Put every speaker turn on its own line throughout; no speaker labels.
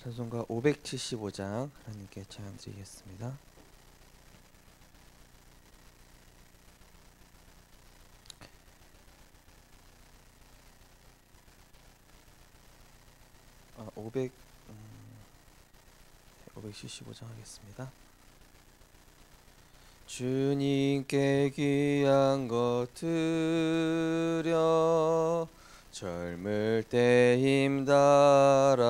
찬송가 575장 하나님께 찬양 드리겠습니다. 아, 575장 하겠습니다. 주님께 귀한 것 드려 젊을 때 힘달아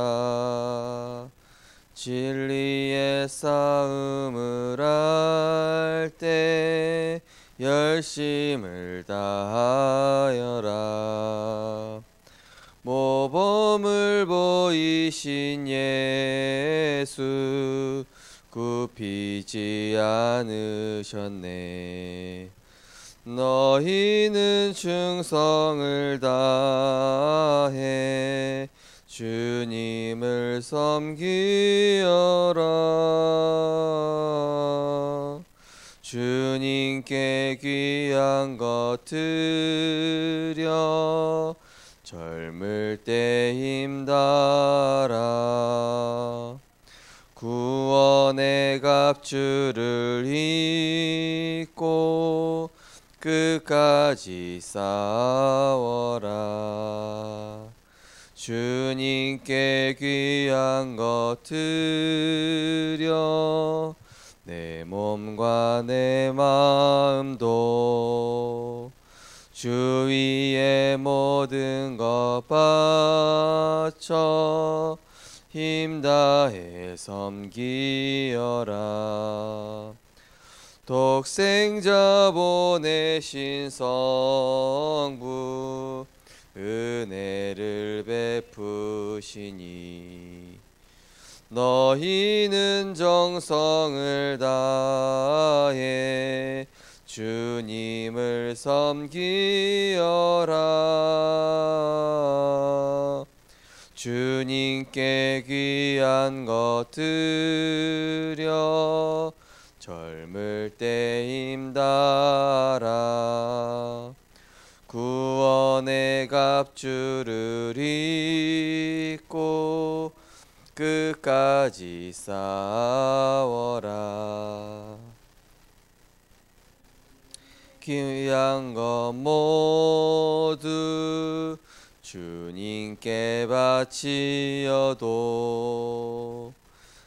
진리의 싸움을 할 때 열심을 다하여라. 모범을 보이신 예수 굽히지 않으셨네. 너희는 충성을 다해 주님을 섬기어라. 주님께 귀한 것 드려 젊을 때 힘달아 구원의 갑주를 입고 끝까지 싸워라. 주님께 귀한 것 드려 내 몸과 내 마음도 주 위에 모든 것 바쳐 힘다해 섬기어라. 독생자 보내신 성부 은혜를 베푸시니 너희는 정성을 다해 주님을 섬기어라. 주님께 귀한 것 드려 젊을 때 힘달아 구원의 갑주를 입고 끝까지 싸워라. 귀한 것 모두 주님께 바치어도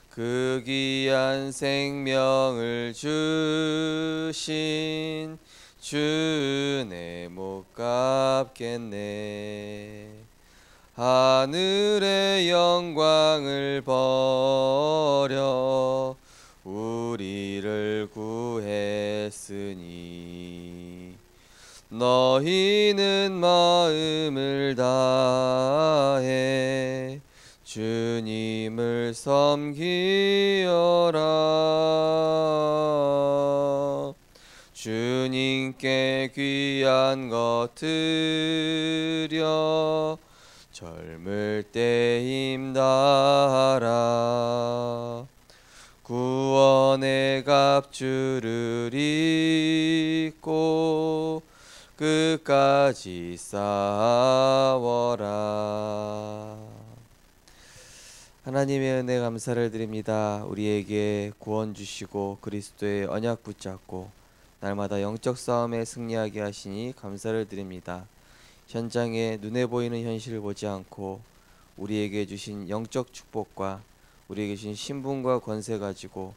그 귀한 생명을 주신 주 은혜 못 갚겠네. 하늘의 영광을 버려 우리를 구했으니 너희는 마음을 다해 주님을 섬기어라. 주님께 귀한 것 드려 젊을 때 힘달아 구원의 갑주를 입고 끝까지 싸워라. 하나님의 은혜 감사를 드립니다. 우리에게 구원 주시고 그리스도의 언약 붙잡고 날마다 영적 싸움에 승리하게 하시니 감사를 드립니다. 현장에 눈에 보이는 현실을 보지 않고 우리에게 주신 영적 축복과 우리에게 주신 신분과 권세 가지고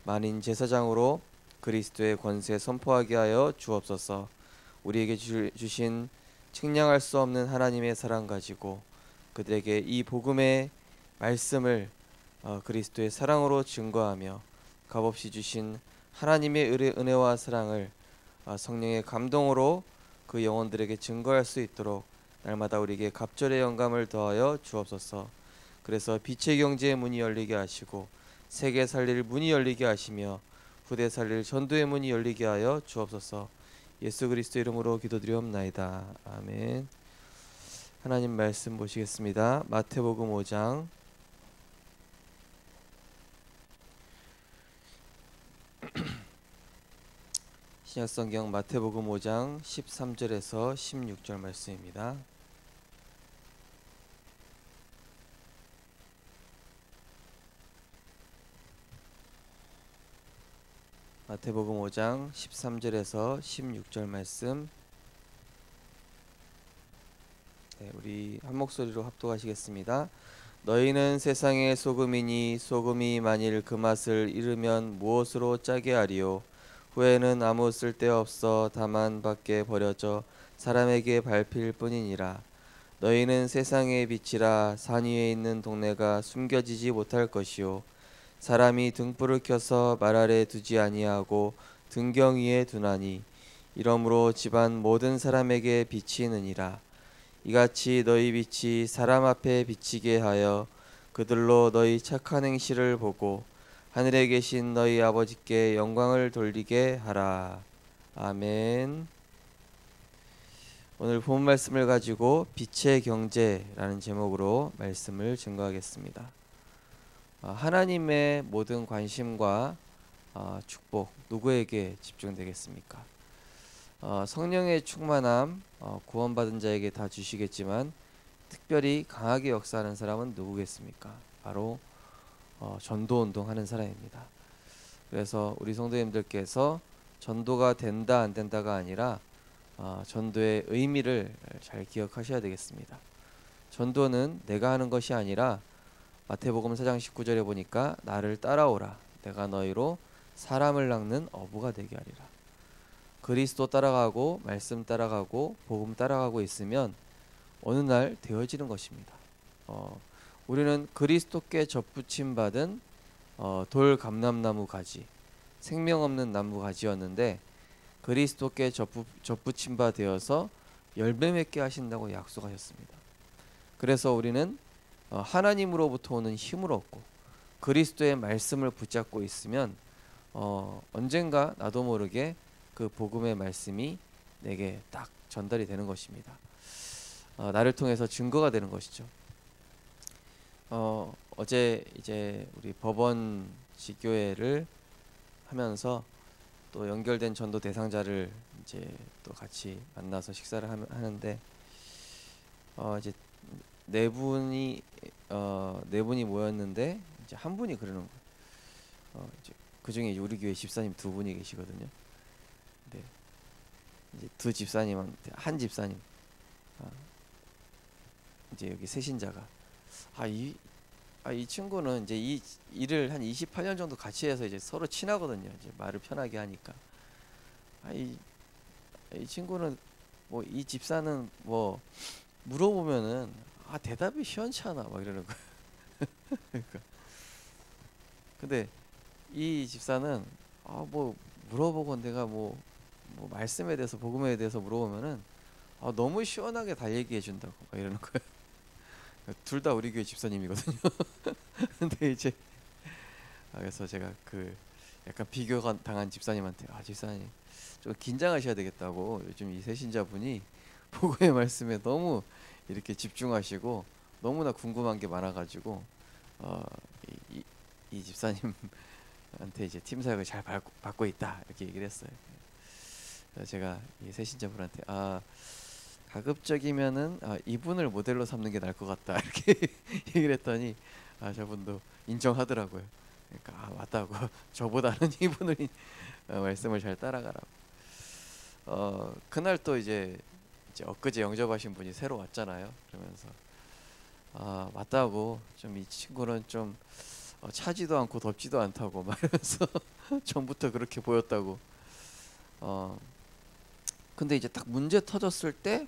만인 제사장으로 그리스도의 권세 선포하게 하여 주옵소서. 우리에게 주신 측량할 수 없는 하나님의 사랑 가지고 그들에게 이 복음의 말씀을 그리스도의 사랑으로 증거하며 값없이 주신 하나님의 은혜와 사랑을 성령의 감동으로 그 영혼들에게 증거할 수 있도록 날마다 우리에게 갑절의 영감을 더하여 주옵소서. 그래서 빛의 경제의 문이 열리게 하시고 세계 살릴 문이 열리게 하시며 후대 살릴 전도의 문이 열리게 하여 주옵소서. 예수 그리스도 이름으로 기도드리옵나이다. 아멘. 하나님 말씀 보시겠습니다. 마태복음 5장 신약성경 마태복음 5장 13절에서 16절 말씀입니다. 마태복음 5장 13절에서 16절 말씀, 우리 한 목소리로 합독하시겠습니다. 너희는 세상의 소금이니 소금이 만일 그 맛을 잃으면 무엇으로 짜게 하리요? 후에는 아무 쓸데없어 다만 밖에 버려져 사람에게 밟힐 뿐이니라. 너희는 세상의 빛이라. 산 위에 있는 동네가 숨겨지지 못할 것이요, 사람이 등불을 켜서 말 아래 두지 아니하고 등경 위에 두나니 이러므로 집안 모든 사람에게 비치느니라. 이같이 너희 빛이 사람 앞에 비치게 하여 그들로 너희 착한 행실을 보고 하늘에 계신 너희 아버지께 영광을 돌리게 하라. 아멘. 오늘 본 말씀을 가지고 빛의 경제라는 제목으로 말씀을 증거하겠습니다. 하나님의 모든 관심과 축복 누구에게 집중되겠습니까? 성령의 충만함 구원받은 자에게 다 주시겠지만 특별히 강하게 역사하는 사람은 누구겠습니까? 바로 전도운동 하는 사람입니다. 그래서 우리 성도님들께서 전도가 된다 안 된다가 아니라 전도의 의미를 잘 기억하셔야 되겠습니다. 전도는 내가 하는 것이 아니라 마태복음 4장 19절에 보니까 나를 따라오라, 내가 너희로 사람을 낚는 어부가 되게 하리라. 그리스도 따라가고 말씀 따라가고 복음 따라가고 있으면 어느 날 되어지는 것입니다. 우리는 그리스도께 접붙임 받은 돌 감람나무 가지, 생명 없는 나무 가지였는데 그리스도께 접붙임 바 되어서 열매 맺게 하신다고 약속하셨습니다. 그래서 우리는 하나님으로부터 오는 힘을 얻고 그리스도의 말씀을 붙잡고 있으면 언젠가 나도 모르게 그 복음의 말씀이 내게 딱 전달이 되는 것입니다. 나를 통해서 증거가 되는 것이죠. 어제 이제 우리 법원 지교회를 하면서 또 연결된 전도 대상자를 이제 또 같이 만나서 식사를 하는데 이제 네 분이 모였는데 이제 한 분이 그러는 거예요. 이제 그 중에 우리 교회 집사님 두 분이 계시거든요. 네. 이제 두 집사님한테 한 집사님, 이제 여기 세신자가 이 친구는 이제 이 일을 한 28년 정도 같이 해서 이제 서로 친하거든요. 이제 말을 편하게 하니까 이 친구는 뭐 이 집사는 뭐 물어보면은 대답이 시원치 않아 막 이러는 거야. 그러니까 근데 이 집사는 뭐 물어보고 내가 뭐 말씀에 대해서 복음에 대해서 물어보면은 너무 시원하게 다 얘기해 준다고 막 이러는 거야. 둘 다 우리 교회 집사님이거든요. 근데 이제 그래서 제가 그 약간 비교가 당한 집사님한테 집사님 좀 긴장하셔야 되겠다고, 요즘 이 새신자분이 복음의 말씀에 너무 이렇게 집중하시고 너무나 궁금한 게 많아가지고 이 집사님한테 이제 팀 사역을 잘 받고 있다 이렇게 얘기를 했어요. 그래서 제가 이 새신자분한테 가급적이면은 이분을 모델로 삼는 게 나을 것 같다 이렇게 얘기를 했더니 저분도 인정하더라고요. 그러니까 맞다고 저보다는 이분을 말씀을 잘 따라가라고. 그날 또 이제 엊그제 영접하신 분이 새로 왔잖아요. 그러면서 맞다고, 좀 이 친구는 좀 차지도 않고 덥지도 않다고 말하면서 전부터 그렇게 보였다고. 근데 이제 딱 문제 터졌을 때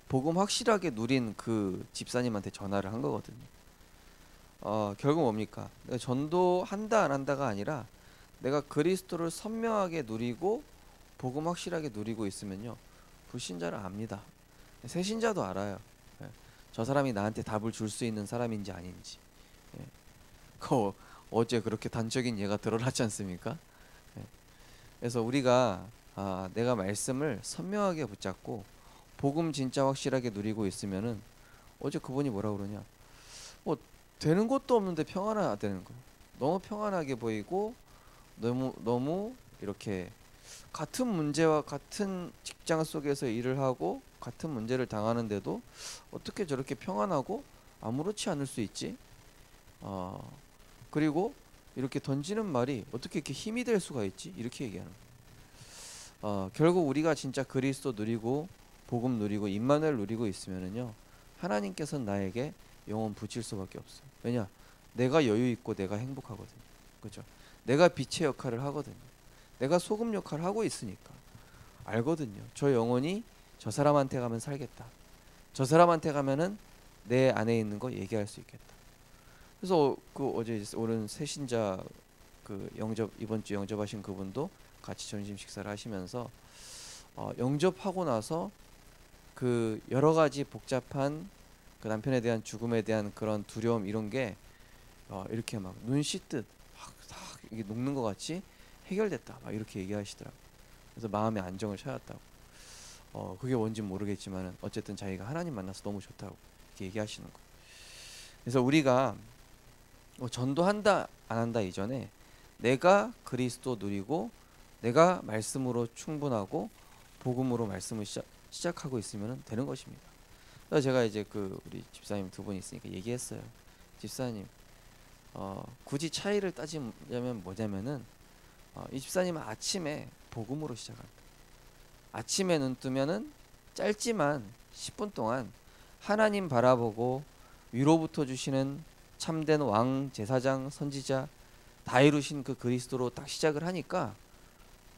복음 확실하게 누린 그 집사님한테 전화를 한 거거든요. 결국 뭡니까? 내가 전도한다 안 한다가 아니라 내가 그리스도를 선명하게 누리고 복음 확실하게 누리고 있으면요, 불신자를 압니다. 새신자도 알아요. 저 사람이 나한테 답을 줄 수 있는 사람인지 아닌지. 어제 그렇게 단적인 예가 드러났지 않습니까? 그래서 우리가 내가 말씀을 선명하게 붙잡고 복음 진짜 확실하게 누리고 있으면은, 어제 그분이 뭐라 그러냐, 되는 것도 없는데 평안하다는 거예요. 너무 평안하게 보이고 너무 이렇게 같은 문제와 같은 직장 속에서 일을 하고 같은 문제를 당하는데도 어떻게 저렇게 평안하고 아무렇지 않을 수 있지? 그리고 이렇게 던지는 말이 어떻게 이렇게 힘이 될 수가 있지? 이렇게 얘기하는 거예요. 결국 우리가 진짜 그리스도 누리고 복음 누리고 임마누엘 누리고 있으면은요, 하나님께서는 나에게 영원 붙일 수밖에 없어요. 왜냐? 내가 여유 있고 내가 행복하거든요. 그죠? 내가 빛의 역할을 하거든요. 내가 소금 역할을 하고 있으니까 알거든요. 저 영혼이 저 사람한테 가면 살겠다. 저 사람한테 가면은 내 안에 있는 거 얘기할 수 있겠다. 그래서 어제 오른 새신자 영접 이번 주 영접하신 그분도 같이 점심 식사를 하시면서 영접하고 나서 여러 가지 복잡한 남편에 대한 죽음에 대한 그런 두려움 이런 게 이렇게 막 눈 씻듯 막 이게 녹는 것 같이 해결됐다 막 이렇게 얘기하시더라고요. 그래서 마음의 안정을 찾았다고. 그게 뭔지 모르겠지만은 어쨌든 자기가 하나님 만나서 너무 좋다고 이렇게 얘기하시는 거. 그래서 우리가 전도한다 안 한다 이전에 내가 그리스도 누리고 내가 말씀으로 충분하고 복음으로 말씀을 시작하고 있으면 되는 것입니다. 그래서 제가 이제 우리 집사님 두 분 있으니까 얘기했어요. 집사님, 굳이 차이를 따지자면 뭐냐면은 이 집사님은 아침에 복음으로 시작합니다. 아침에 눈 뜨면은 짧지만 10분 동안 하나님 바라보고 위로부터 주시는 참된 왕, 제사장, 선지자 다 이루신 그 그리스도로 딱 시작을 하니까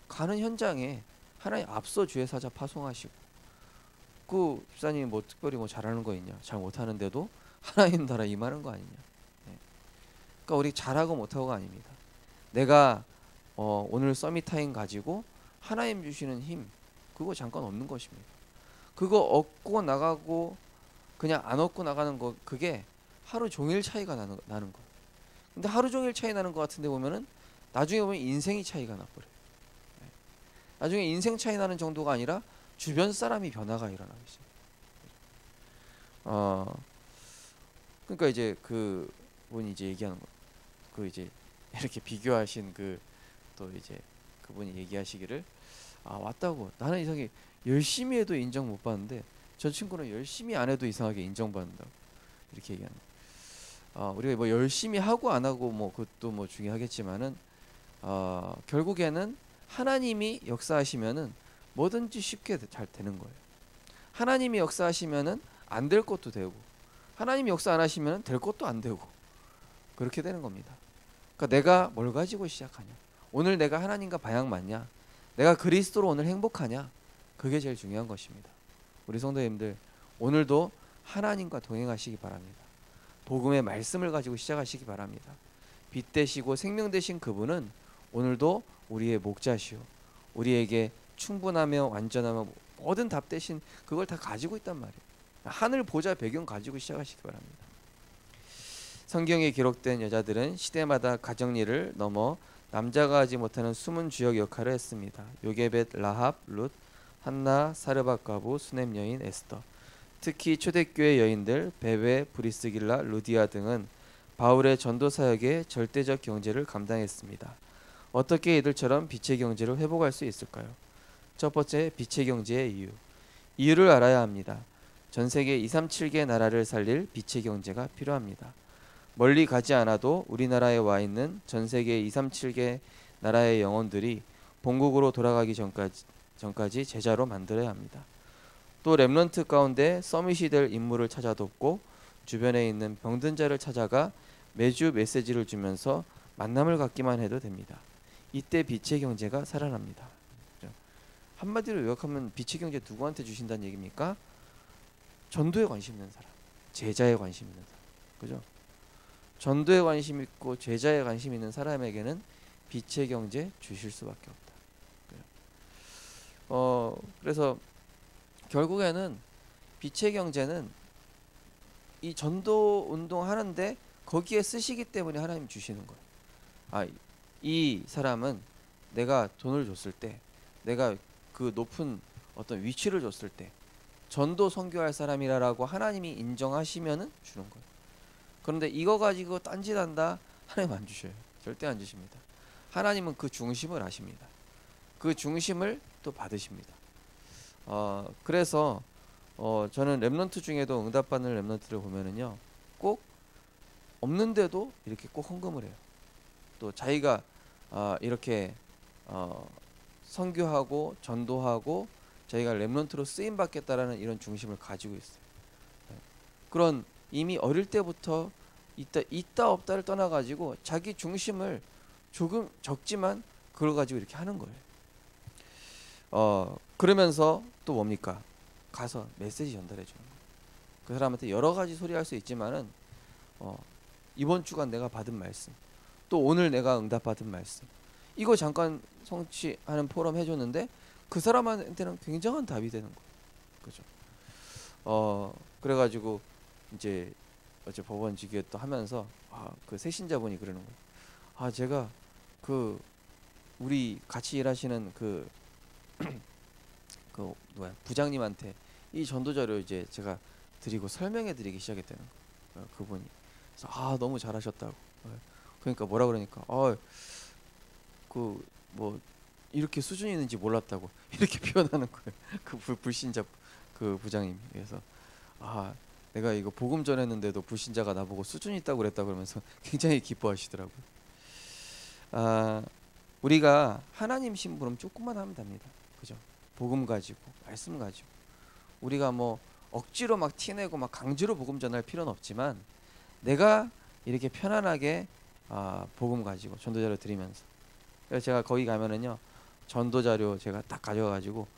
가는 현장에 하나님 앞서 주의 사자 파송하시고 집사님이 뭐 특별히 뭐 잘하는 거 있냐? 잘 못하는데도 하나님 나라 임하는 거 아니냐? 그러니까 우리 잘하고 못하고가 아닙니다. 내가 오늘 서밋타임 가지고 하나님 주시는 힘 그거 잠깐 얻는 것입니다. 그거 얻고 나가고 그냥 안 얻고 나가는 거 그게 하루 종일 차이가 나는 거예요. 근데 하루 종일 차이 나는 것 같은데 보면은 나중에 보면 인생이 차이가 나버려요. 나중에 인생 차이 나는 정도가 아니라 주변 사람이 변화가 일어나고 있어요. 그러니까 이제 그분이 이제 얘기하는 거, 이제 이렇게 비교하신 또 이제 그분이 얘기하시기를 왔다고 나는 이상하게 열심히 해도 인정 못 받는데 저 친구는 열심히 안 해도 이상하게 인정받는다고 이렇게 얘기하는 거예요. 우리가 뭐 열심히 하고 안 하고 뭐 그것도 뭐 중요하겠지만은 결국에는 하나님이 역사하시면은 뭐든지 쉽게 잘 되는 거예요. 하나님이 역사하시면은 안 될 것도 되고 하나님이 역사 안 하시면은 될 것도 안 되고 그렇게 되는 겁니다. 그러니까 내가 뭘 가지고 시작하냐? 오늘 내가 하나님과 방향 맞냐? 내가 그리스도로 오늘 행복하냐? 그게 제일 중요한 것입니다. 우리 성도님들 오늘도 하나님과 동행하시기 바랍니다. 복음의 말씀을 가지고 시작하시기 바랍니다. 빛 되시고 생명 되신 그분은 오늘도 우리의 목자시오. 우리에게 충분하며 완전하며 모든 답 대신 그걸 다 가지고 있단 말이에요. 하늘 보좌 배경 가지고 시작하시기 바랍니다. 성경에 기록된 여자들은 시대마다 가정일을 넘어 남자가 하지 못하는 숨은 주역 역할을 했습니다. 요게벳, 라합, 룻, 한나, 사르밧 과부, 수넴 여인, 에스더. 특히 초대교회 여인들 베베, 브리스길라, 루디아 등은 바울의 전도 사역의 절대적 경제를 감당했습니다. 어떻게 이들처럼 빛의 경제를 회복할 수 있을까요? 첫 번째, 빛의 경제의 이유를 알아야 합니다. 전 세계 237개 나라를 살릴 빛의 경제가 필요합니다. 멀리 가지 않아도 우리나라에 와 있는 전 세계 237개 나라의 영혼들이 본국으로 돌아가기 전까지 제자로 만들어야 합니다. 또 렘넌트 가운데 서밋이 될 인물을 찾아 돕고 주변에 있는 병든 자를 찾아가 매주 메시지를 주면서 만남을 갖기만 해도 됩니다. 이때 빛의 경제가 살아납니다. 한마디로 요약하면 빛의 경제 누구한테 주신다는 얘기입니까? 전도에 관심 있는 사람, 제자에 관심 있는 사람, 그죠? 전도에 관심 있고 제자에 관심 있는 사람에게는 빛의 경제 주실 수밖에 없다. 그래서 결국에는 빛의 경제는 이 전도 운동 하는데 거기에 쓰시기 때문에 하나님 주시는 거예요. 이 사람은 내가 돈을 줬을 때, 내가 그 높은 어떤 위치를 줬을 때 전도 선교할 사람이라고 하나님이 인정하시면은 주는 거예요. 그런데 이거 가지고 딴짓한다 하나님 안 주셔요. 절대 안 주십니다. 하나님은 그 중심을 아십니다. 그 중심을 또 받으십니다. 그래서 저는 렘넌트 중에도 응답받는 렘넌트를 보면은요 꼭 없는데도 이렇게 꼭 헌금을 해요. 또 자기가 이렇게 선교하고 전도하고 자기가 렘넌트로 쓰임 받겠다라는 이런 중심을 가지고 있어요. 그런 이미 어릴 때부터 있다 없다를 떠나 가지고 자기 중심을 조금 적지만 그걸 가지고 이렇게 하는 거예요. 그러면서 또 뭡니까? 가서 메시지 전달해 주는 거예요. 그 사람한테 여러 가지 소리 할 수 있지만은 이번 주간 내가 받은 말씀, 또 오늘 내가 응답받은 말씀, 이거 잠깐 성취하는 포럼 해줬는데 그 사람한테는 굉장한 답이 되는 거예요. 그죠? 그래가지고 이제 어제 법원 직위에 또 하면서 그 새신자분이 그러는 거예요. 제가 그 우리 같이 일하시는 그 부장님한테 이 전도자료 이제 제가 드리고 설명해 드리기 시작했다는 거예요. 그분이. 그래서 너무 잘하셨다고. 그러니까 뭐라 그러니까 그 뭐 이렇게 수준이 있는지 몰랐다고 이렇게 표현하는 거예요. 그 불신자 그 부장님이. 그래서 내가 이거 복음 전했는데도 불신자가 나보고 수준 있다고 그랬다 그러면서 굉장히 기뻐하시더라고요. 우리가 하나님 심부름 조금만 하면 됩니다. 그죠? 복음 가지고 말씀 가지고 우리가 뭐 억지로 막 티내고 막 강제로 복음 전할 필요는 없지만 내가 이렇게 편안하게 복음 가지고 전도자료 드리면서, 그래서 제가 거기 가면은요 전도자료 제가 딱 가져가지고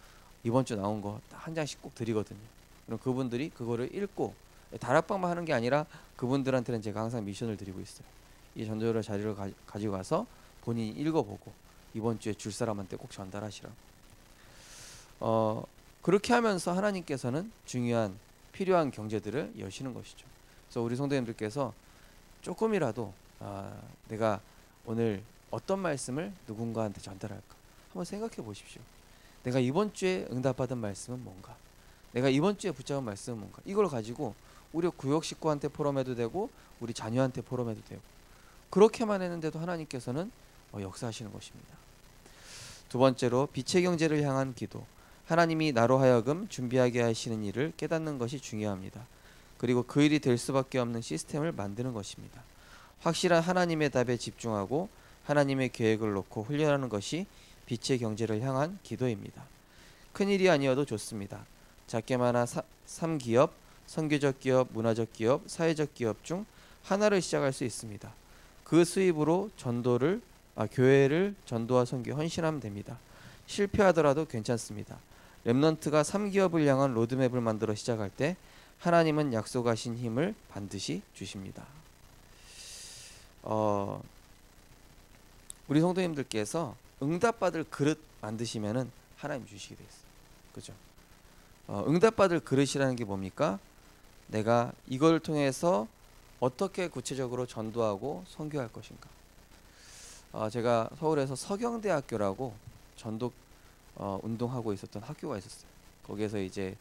이번 주 나온 거 한 장씩 꼭 드리거든요. 그럼 그분들이 그거를 읽고 다락방만 하는 게 아니라 그분들한테는 제가 항상 미션을 드리고 있어요. 이 전도자료 자료를 가지고 가서 본인이 읽어보고 이번 주에 줄 사람한테 꼭 전달하시라고. 그렇게 하면서 하나님께서는 중요한 필요한 경제들을 여시는 것이죠. 그래서 우리 성도님들께서 조금이라도 내가 오늘 어떤 말씀을 누군가한테 전달할까 한번 생각해 보십시오. 내가 이번 주에 응답받은 말씀은 뭔가, 내가 이번 주에 붙잡은 말씀은 뭔가, 이걸 가지고 우리 구역 식구한테 포럼해도 되고 우리 자녀한테 포럼해도 되고, 그렇게만 했는데도 하나님께서는 역사하시는 것입니다. 두 번째로 빛의 경제를 향한 기도. 하나님이 나로 하여금 준비하게 하시는 일을 깨닫는 것이 중요합니다. 그리고 그 일이 될 수밖에 없는 시스템을 만드는 것입니다. 확실한 하나님의 답에 집중하고 하나님의 계획을 놓고 훈련하는 것이 빛의 경제를 향한 기도입니다. 큰일이 아니어도 좋습니다. 작게마나 3기업, 선교적 기업, 문화적 기업, 사회적 기업 중 하나를 시작할 수 있습니다. 그 수입으로 교회를 전도와 선교 헌신하면 됩니다. 실패하더라도 괜찮습니다. 렘넌트가 3기업을 향한 로드맵을 만들어 시작할 때 하나님은 약속하신 힘을 반드시 주십니다. 우리 성도님들께서 응답받을 그릇 만드시면은 하나님 주시게 돼 있어요. 그죠? 응답받을 그릇이라는 게 뭡니까? 내가 이걸 통해서 어떻게 구체적으로 전도하고 선교할 것인가. 제가 서울에서 서경대학교라고 전도 운동하고 있었던 학교가 있었어요. 거기에서 이제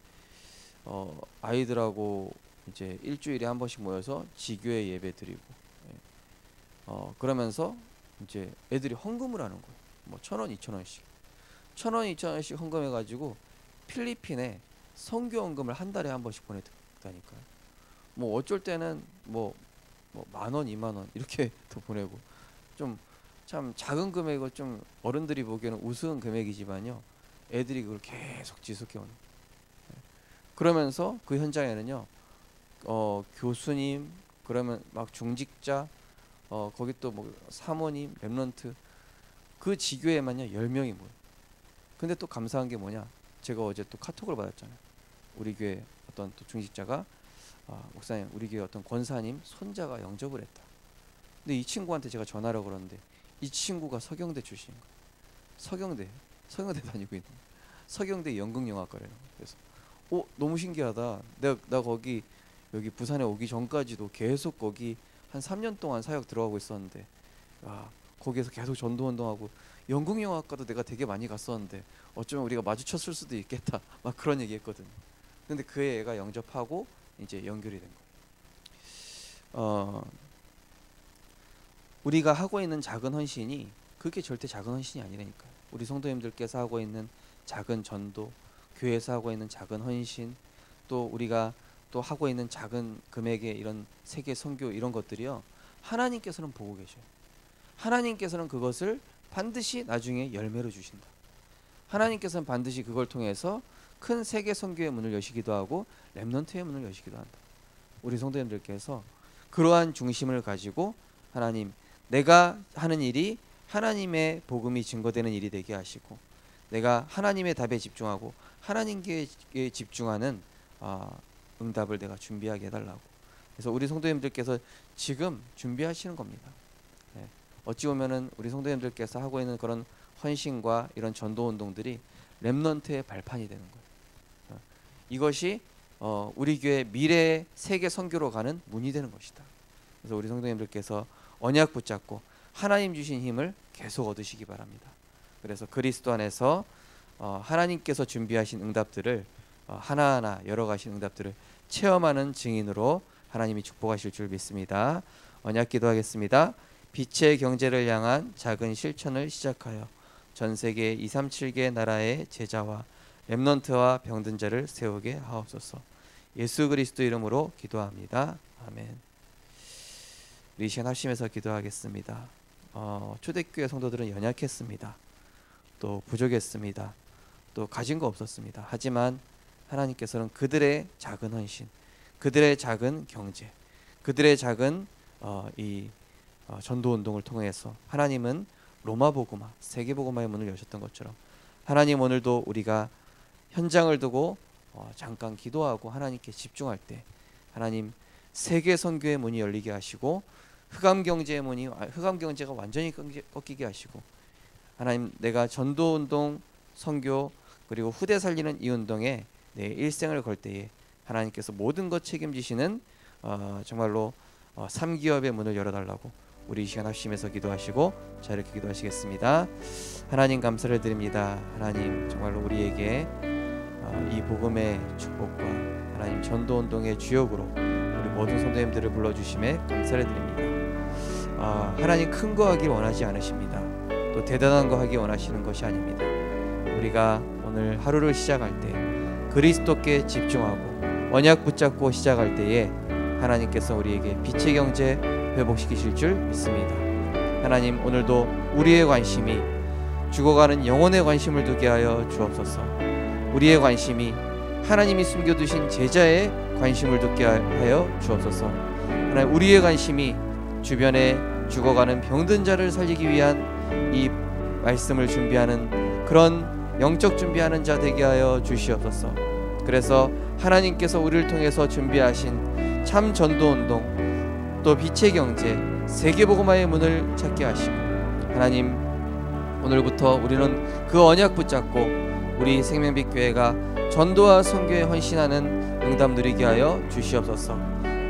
아이들하고 이제 일주일에 한 번씩 모여서 지교회 예배 드리고, 그러면서 이제 애들이 헌금을 하는 거예요. 뭐 1,000원, 2,000원씩, 1,000원, 2,000원씩 헌금해가지고 필리핀에 선교 헌금을 한 달에 한 번씩 보내다니까요. 뭐 어쩔 때는 뭐 10,000원, 20,000원 이렇게 또 보내고, 좀 참 작은 금액을 좀 어른들이 보기에는 우스운 금액이지만요, 애들이 그걸 계속 지속해 오는. 그러면서 그 현장에는요, 교수님, 그러면 막 중직자, 거기 또 뭐 사모님, 렘넌트, 그 지교에만요 10명이 모여. 근데 또 감사한 게 뭐냐? 제가 어제 또 카톡을 받았잖아요. 우리 교회 어떤 또 중직자가 목사님, 우리 교회 어떤 권사님 손자가 영접을 했다. 근데 이 친구한테 제가 전화를 걸었는데 이 친구가 서경대 출신인 거예요. 서경대 다니고 있는 거예요. 서경대 연극영화과래요. 그래서 너무 신기하다. 나 거기 여기 부산에 오기 전까지도 계속 거기 한 3년 동안 사역 들어가고 있었는데, 거기에서 계속 전도 운동하고 연극영화과도 내가 되게 많이 갔었는데 어쩌면 우리가 마주쳤을 수도 있겠다. 막 그런 얘기했거든요. 근데 그 애가 영접하고 이제 연결이 된 거예요. 우리가 하고 있는 작은 헌신이 그게 절대 작은 헌신이 아니라니까요. 우리 성도님들께서 하고 있는 작은 전도, 교회에서 하고 있는 작은 헌신, 또 우리가 또 하고 있는 작은 금액의 이런 세계 선교, 이런 것들이요, 하나님께서는 보고 계셔요. 하나님께서는 그것을 반드시 나중에 열매로 주신다. 하나님께서는 반드시 그걸 통해서 큰 세계 선교의 문을 여시기도 하고 렘넌트의 문을 여시기도 한다. 우리 성도님들께서 그러한 중심을 가지고 하나님, 내가 하는 일이 하나님의 복음이 증거되는 일이 되게 하시고, 내가 하나님의 답에 집중하고 하나님께 집중하는 응답을 내가 준비하게 해달라고. 그래서 우리 성도님들께서 지금 준비하시는 겁니다. 어찌 보면은 우리 성도님들께서 하고 있는 그런 헌신과 이런 전도 운동들이 렘넌트의 발판이 되는 거예요. 이것이 우리 교회 미래의 세계 선교로 가는 문이 되는 것이다. 그래서 우리 성도님들께서 언약 붙잡고 하나님 주신 힘을 계속 얻으시기 바랍니다. 그래서 그리스도 안에서 하나님께서 준비하신 응답들을 하나하나 여러 가지 응답들을 체험하는 증인으로 하나님이 축복하실 줄 믿습니다. 언약 기도하겠습니다. 빛의 경제를 향한 작은 실천을 시작하여 전 세계 237개 나라의 제자와 렘넌트와 병든 자를 세우게 하옵소서. 예수 그리스도 이름으로 기도합니다. 아멘. 우리 시간 합심해서 기도하겠습니다. 초대교회 성도들은 연약했습니다. 또 부족했습니다. 또 가진 거 없었습니다. 하지만 하나님께서는 그들의 작은 헌신, 그들의 작은 경제, 그들의 작은 전도 운동을 통해서 하나님은 로마 복음화, 세계 복음화의 문을 여셨던 것처럼 하나님 오늘도 우리가 현장을 두고 잠깐 기도하고 하나님께 집중할 때 하나님 세계 선교의 문이 열리게 하시고 흑암 경제가 완전히 꺾이게 하시고 하나님 내가 전도 운동, 선교 그리고 후대 살리는 이 운동에 내 일생을 걸 때에 하나님께서 모든 것 책임지시는 정말로 3기업의 문을 열어달라고 우리 이 시간 합심해서 기도하시고 자 이렇게 기도하시겠습니다. 하나님 감사를 드립니다. 하나님 정말로 우리에게 이 복음의 축복과 하나님 전도운동의 주역으로 우리 모든 성도님들을 불러주심에 감사를 드립니다. 하나님 큰 거 하길 원하지 않으십니다. 또 대단한 거 하기 원하시는 것이 아닙니다. 우리가 오늘 하루를 시작할 때 그리스도께 집중하고 언약 붙잡고 시작할 때에 하나님께서 우리에게 빛의 경제 회복시키실 줄 믿습니다. 하나님 오늘도 우리의 관심이 죽어가는 영혼의 관심을 두게 하여 주옵소서. 우리의 관심이 하나님이 숨겨두신 제자의 관심을 두게 하여 주옵소서. 하나님 우리의 관심이 주변에 죽어가는 병든 자를 살리기 위한 이 말씀을 준비하는 그런 영적 준비하는 자 되게 하여 주시옵소서. 그래서 하나님께서 우리를 통해서 준비하신 참 전도운동 또 빛의 경제 세계복음화의 문을 찾게 하시고 하나님 오늘부터 우리는 그 언약 붙잡고 우리 생명빛 교회가 전도와 선교에 헌신하는 응답 누리게 하여 주시옵소서.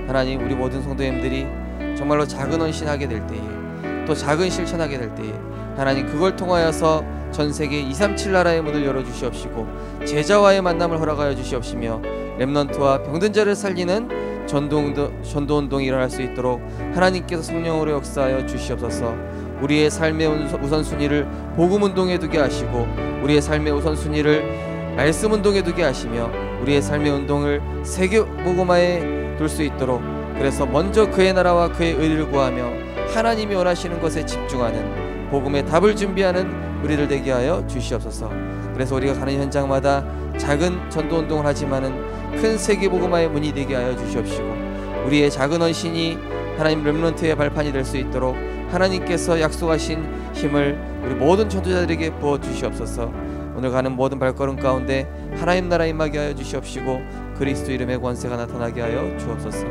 하나님 우리 모든 성도님들이 정말로 작은 헌신하게 될 때에 또 작은 실천하게 될 때에 하나님 그걸 통하여서 전 세계 237 나라의 문을 열어주시옵시고 제자와의 만남을 허락하여 주시옵시며 렘넌트와 병든 자를 살리는 전도운동이 일어날 수 있도록 하나님께서 성령으로 역사하여 주시옵소서. 우리의 삶의 우선순위를 복음운동에 두게 하시고 우리의 삶의 우선순위를 말씀운동에 두게 하시며 우리의 삶의 운동을 세계복음화에 둘 수 있도록 그래서 먼저 그의 나라와 그의 의를 구하며 하나님이 원하시는 것에 집중하는 복음의 답을 준비하는 우리들 되게 하여 주시옵소서. 그래서 우리가 가는 현장마다 작은 전도운동을 하지만은 큰 세계복음화의 문이 되게 하여 주시옵시고 우리의 작은 헌신이 하나님 렘넌트의 발판이 될 수 있도록 하나님께서 약속하신 힘을 우리 모든 전도자들에게 부어 주시옵소서. 오늘 가는 모든 발걸음 가운데 하나님 나라 임하게 하여 주시옵시고 그리스도 이름의 권세가 나타나게 하여 주옵소서.